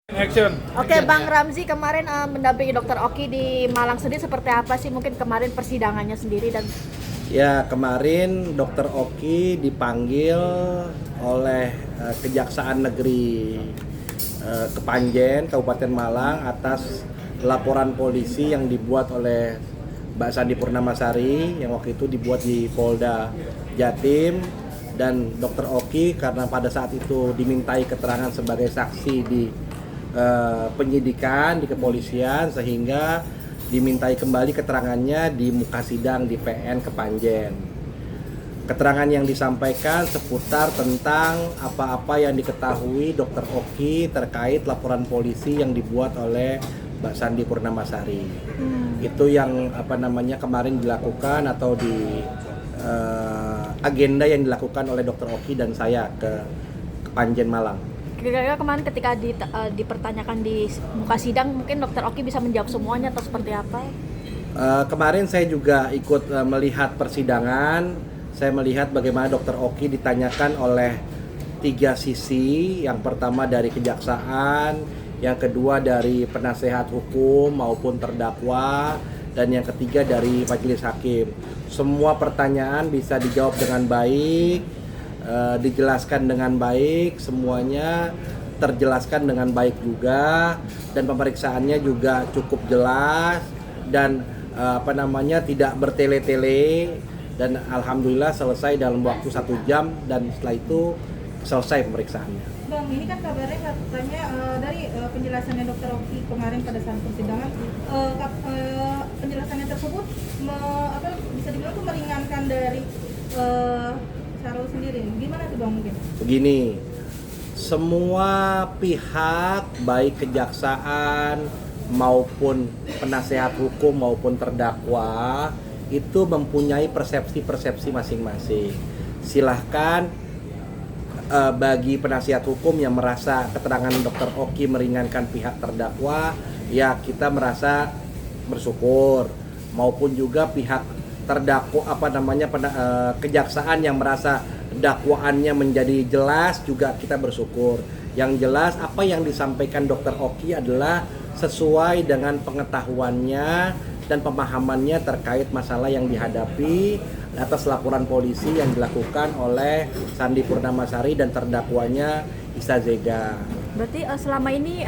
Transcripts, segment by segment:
Action. Oke, Bang Ramzi kemarin mendampingi Dokter Oki di Malang sendiri seperti apa sih mungkin kemarin persidangannya sendiri dan Ya, kemarin Dokter Oki dipanggil oleh Kejaksaan Negeri Kepanjen, Kabupaten Malang atas laporan polisi yang dibuat oleh Mbak Sandi Purnamasari yang waktu itu dibuat di Polda Jatim. Dan Dokter Oki karena pada saat itu dimintai keterangan sebagai saksi di penyidikan di kepolisian, sehingga dimintai kembali keterangannya di muka sidang di PN Kepanjen. Keterangan yang disampaikan seputar tentang apa-apa yang diketahui Dokter Oki terkait laporan polisi yang dibuat oleh Mbak Sandi Purnamasari. Itu yang kemarin dilakukan atau di agenda yang dilakukan oleh Dokter Oki dan saya ke Kepanjen Malang. kira-kira kemarin ketika dipertanyakan di muka sidang mungkin Dokter Oki bisa menjawab semuanya atau seperti apa? Kemarin saya juga ikut melihat persidangan. Saya melihat bagaimana Dokter Oki ditanyakan oleh tiga sisi. Yang pertama dari kejaksaan, yang kedua dari penasehat hukum maupun terdakwa, dan yang ketiga dari majelis hakim. Semua pertanyaan bisa dijawab dengan baik, dijelaskan dengan baik, semuanya terjelaskan dengan baik juga, dan pemeriksaannya juga cukup jelas dan tidak bertele-tele, dan alhamdulillah selesai dalam waktu 1 jam dan setelah itu selesai pemeriksaannya. Bang, ini kan kabarnya katanya dari penjelasannya Dokter Oki kemarin pada saat persidangan, penjelasannya tersebut bisa dibilang tuh meringankan dari Sarul sendiri. Gimana tuh Bang mungkin? Begini, semua pihak baik kejaksaan maupun penasehat hukum maupun terdakwa itu mempunyai persepsi-persepsi masing-masing. Silahkan bagi penasihat hukum yang merasa keterangan Dokter Oki meringankan pihak terdakwa, ya kita merasa bersyukur, maupun juga pihak terdakwa kejaksaan yang merasa dakwaannya menjadi jelas juga kita bersyukur. Yang jelas apa yang disampaikan Dokter Oki adalah sesuai dengan pengetahuannya dan pemahamannya terkait masalah yang dihadapi atas laporan polisi yang dilakukan oleh Sandi Purnamasari dan terdakwanya Isa Zega. Berarti selama ini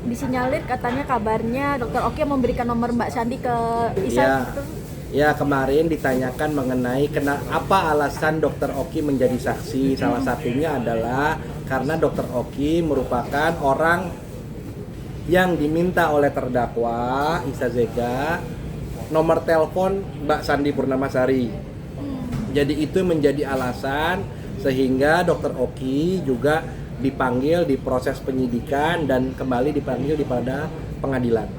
disinyalir katanya kabarnya Dokter Oki memberikan nomor Mbak Sandi ke Isa gitu? Ya, kemarin ditanyakan mengenai apa alasan Dokter Oki menjadi saksi. Salah satunya adalah karena Dokter Oki merupakan orang yang diminta oleh terdakwa Isa Zega nomor telepon Mbak Sandi Purnamasari. Jadi itu menjadi alasan sehingga Dokter Oki juga dipanggil di proses penyidikan dan kembali dipanggil pada pengadilan.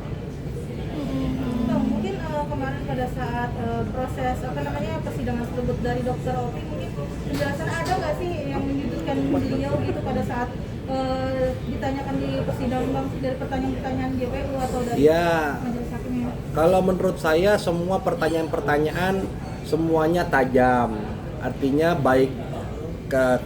Mungkin kemarin pada saat proses persidangan tersebut dari Dokter Oki, mungkin penjelasan ada nggak sih yang menyudutkan beliau gitu pada saat ditanyakan di persidangan Bang, dari pertanyaan-pertanyaan JPU atau dari majelis hakimnya? Kalau menurut saya semua pertanyaan-pertanyaan semuanya tajam. Artinya baik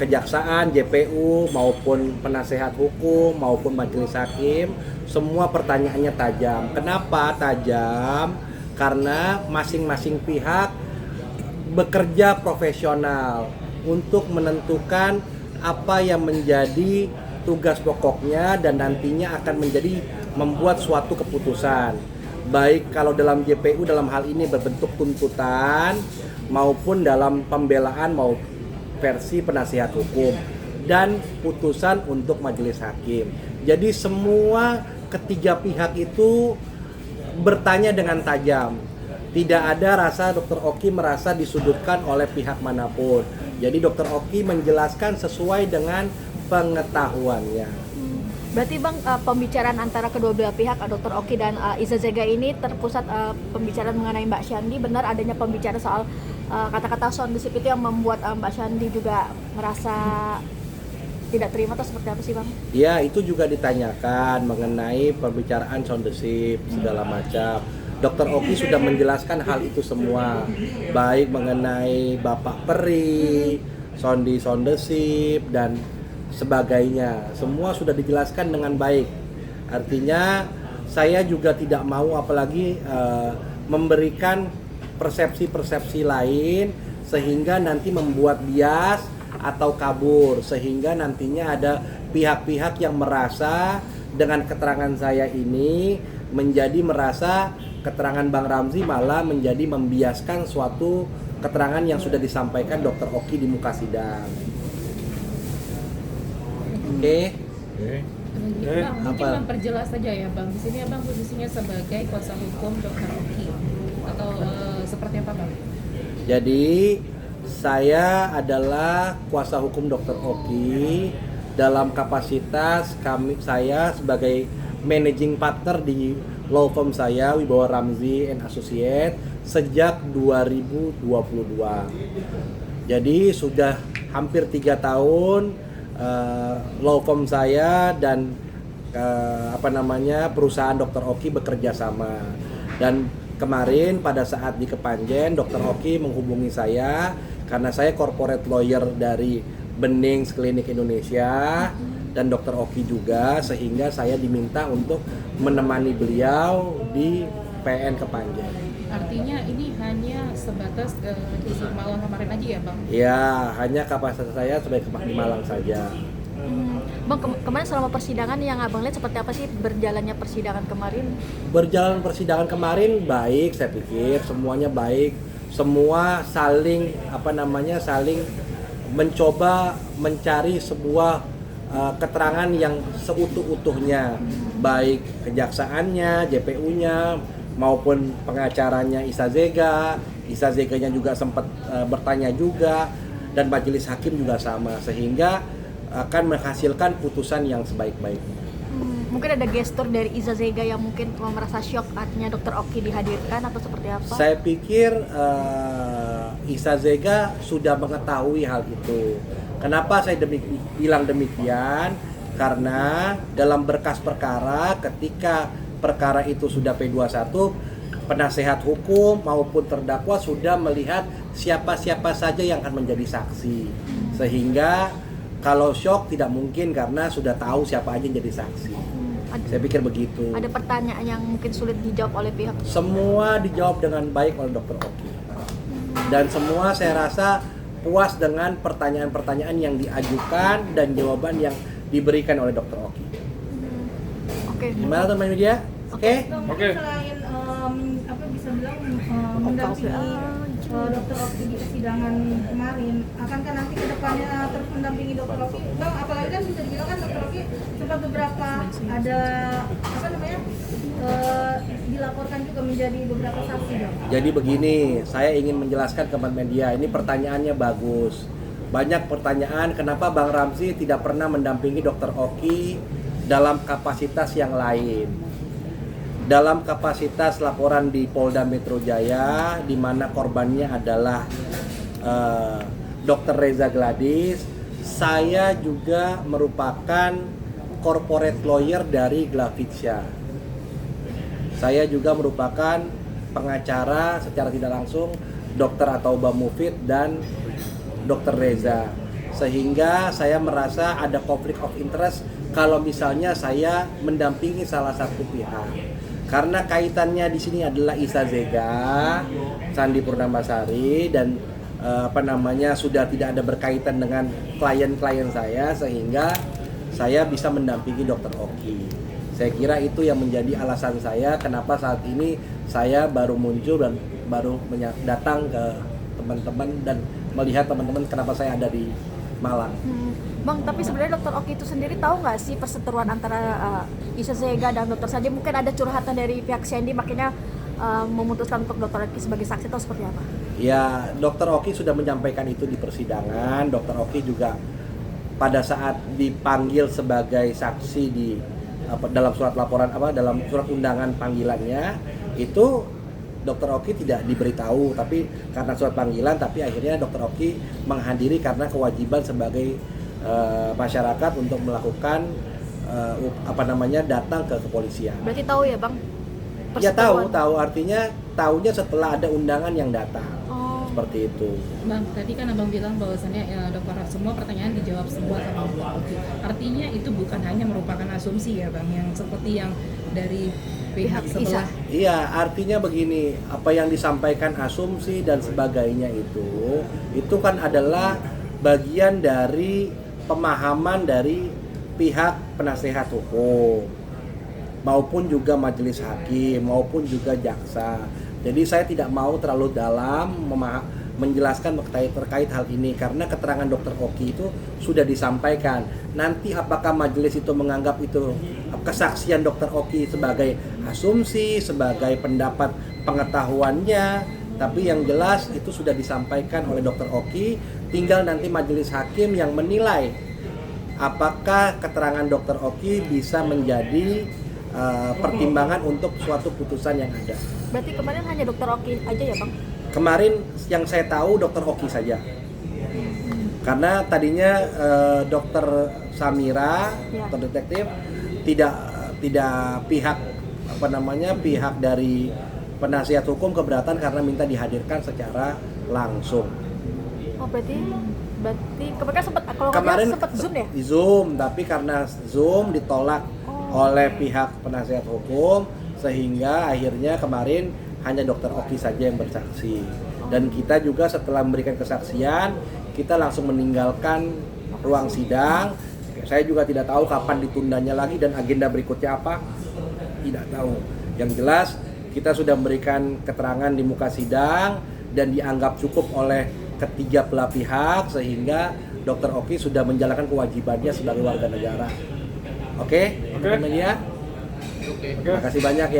kejaksaan, JPU maupun penasehat hukum maupun majelis hakim, semua pertanyaannya tajam. Kenapa tajam? Karena masing-masing pihak bekerja profesional untuk menentukan apa yang menjadi tugas pokoknya dan nantinya akan membuat suatu keputusan. Baik kalau dalam JPU dalam hal ini berbentuk tuntutan maupun dalam pembelaan mau versi penasihat hukum dan putusan untuk majelis hakim. Jadi semua ketiga pihak itu bertanya dengan tajam. Tidak ada rasa Dokter Oki merasa disudutkan oleh pihak manapun. Jadi Dokter Oki menjelaskan sesuai dengan pengetahuannya. Berarti Bang, pembicaraan antara kedua belah pihak Dokter Oki dan Isa Zega ini terpusat pembicaraan mengenai Mbak Sandi. Benar adanya pembicaraan soal kata-kata soundesip itu yang membuat Mbak Sandi juga merasa tidak terima atau seperti apa sih Bang? Ya, itu juga ditanyakan mengenai pembicaraan soundesip segala macam. Dokter Oki sudah menjelaskan hal itu semua, baik mengenai Bapak Peri, soundesip dan sebagainya. Semua sudah dijelaskan dengan baik. Artinya saya juga tidak mau apalagi memberikan persepsi-persepsi lain sehingga nanti membuat bias atau kabur, sehingga nantinya ada pihak-pihak yang merasa dengan keterangan saya ini menjadi merasa keterangan Bang Ramzi malah menjadi membiaskan suatu keterangan yang sudah disampaikan Dr. Oki di muka sidang. Oke. Bang, mungkin Apa? memperjelas saja ya Bang. Di sini Abang posisinya sebagai kuasa hukum Dr. Oki atau seperti apa Bang? Jadi saya adalah kuasa hukum Dr. Oki dalam kapasitas saya sebagai managing partner di law firm saya Wibawa Ramzi and Associate sejak 2022. Jadi sudah hampir 3 tahun law firm saya dan perusahaan Dr. Oki bekerja sama. Dan kemarin pada saat di Kepanjen Dr. Oki menghubungi saya karena saya corporate lawyer dari Benings Klinik Indonesia dan Dr. Oki juga, sehingga saya diminta untuk menemani beliau di PN Kepanjen. Artinya ini hanya sebatas di Malang kemarin aja ya Bang? Ya, hanya kapasitas saya sebagai di Malang saja. Bang, kemarin selama persidangan yang abang lihat seperti apa sih berjalannya persidangan kemarin? Berjalan persidangan kemarin baik, saya pikir semuanya baik. Semua saling saling mencoba mencari sebuah keterangan yang seutuh-utuhnya, baik kejaksaannya, JPU-nya maupun pengacaranya Isa Zeganya juga sempat bertanya juga, dan majelis hakim juga sama, sehingga akan menghasilkan putusan yang sebaik-baiknya. Mungkin ada gestur dari Iza Zega yang mungkin merasa shock artinya Dr. Oki dihadirkan atau seperti apa? Saya pikir Isa Zega sudah mengetahui hal itu. Kenapa saya bilang demikian? Karena dalam berkas perkara, ketika perkara itu sudah P21, penasehat hukum maupun terdakwa sudah melihat siapa-siapa saja yang akan menjadi saksi. Sehingga kalau shock tidak mungkin karena sudah tahu siapa aja yang jadi saksi. Saya pikir begitu. Ada pertanyaan yang mungkin sulit dijawab oleh pihak? Semua dijawab dengan baik oleh Dr. Oki. Dan semua saya rasa puas dengan pertanyaan-pertanyaan yang diajukan dan jawaban yang diberikan oleh Dr. Oki. Oke. Gimana teman media? Oke? Oke. Selain bisa bilang mendampingi Dr. Oki di persidangan kemarin, akankah nanti kedepannya terus mendampingi Dr. Oki? Bang, apalagi kan bisa dibilang kan Dr. Oki sempat beberapa ada dilaporkan juga menjadi beberapa saksi, Bang. Jadi begini, saya ingin menjelaskan ke teman media, ini pertanyaannya bagus. Banyak pertanyaan kenapa Bang Ramzi tidak pernah mendampingi Dr. Oki dalam kapasitas yang lain. Dalam kapasitas laporan di Polda Metro Jaya, di mana korbannya adalah Dr. Reza Gladys, saya juga merupakan corporate lawyer dari Glavitsya. Saya juga merupakan pengacara secara tidak langsung Dr. Atauba Mufid dan Dr. Reza. Sehingga saya merasa ada konflik of interest kalau misalnya saya mendampingi salah satu pihak. Karena kaitannya di sini adalah Isa Zega, Sandi Purnamasari, dan sudah tidak ada berkaitan dengan klien-klien saya, sehingga saya bisa mendampingi Dr. Oki. Saya kira itu yang menjadi alasan saya kenapa saat ini saya baru muncul dan baru datang ke teman-teman dan melihat teman-teman kenapa saya ada di Malang. Bang, tapi sebenarnya Dr. Oki itu sendiri tahu nggak sih perseteruan antara Isa Zega dan Dr. Sandi? Mungkin ada curhatan dari pihak Sandi makanya memutuskan untuk Dr. Oki sebagai saksi atau seperti apa? Ya, Dr. Oki sudah menyampaikan itu di persidangan. Dr. Oki juga pada saat dipanggil sebagai saksi di dalam surat laporan dalam surat undangan panggilannya itu Dr. Oki tidak diberitahu, tapi karena surat panggilan, tapi akhirnya Dr. Oki menghadiri karena kewajiban sebagai masyarakat untuk melakukan datang ke kepolisian. Berarti tahu ya Bang? Ya tahu artinya tahunya setelah ada undangan yang datang. Oh. seperti itu. Bang, tadi kan abang bilang bahwasannya dokter semua pertanyaan dijawab semua sama dokter Oki. Artinya itu bukan hanya merupakan asumsi ya bang, yang seperti yang dari pihak sebelah. Iya, artinya begini, apa yang disampaikan asumsi dan sebagainya itu kan adalah bagian dari pemahaman dari pihak penasehat hukum maupun juga majelis hakim maupun juga jaksa. Jadi saya tidak mau terlalu dalam menjelaskan terkait hal ini karena keterangan dokter Oki itu sudah disampaikan. Nanti apakah majelis itu menganggap itu kesaksian dokter Oki sebagai asumsi, sebagai pendapat pengetahuannya, tapi yang jelas itu sudah disampaikan oleh dokter Oki, tinggal nanti majelis hakim yang menilai apakah keterangan dokter Oki bisa menjadi pertimbangan untuk suatu putusan yang ada. Berarti kemarin hanya dokter Oki aja ya bang? Kemarin yang saya tahu dokter Oki saja. Karena tadinya dokter Samira, Ya. dokter detektif tidak pihak dari penasihat hukum keberatan karena minta dihadirkan secara langsung. Oh berarti kemarin sempat kalau Kemarin sempat Zoom ya? Di Zoom, tapi karena Zoom ditolak oleh pihak penasihat hukum sehingga akhirnya kemarin hanya dokter Oki saja yang bersaksi. Dan kita juga setelah memberikan kesaksian, kita langsung meninggalkan ruang sidang. Saya juga tidak tahu kapan ditundanya lagi dan agenda berikutnya apa. Tidak tahu. Yang jelas kita sudah memberikan keterangan di muka sidang dan dianggap cukup oleh ketiga belah pihak sehingga dokter Oki sudah menjalankan kewajibannya sebagai warga negara. Oke? Media? Terima kasih banyak ya.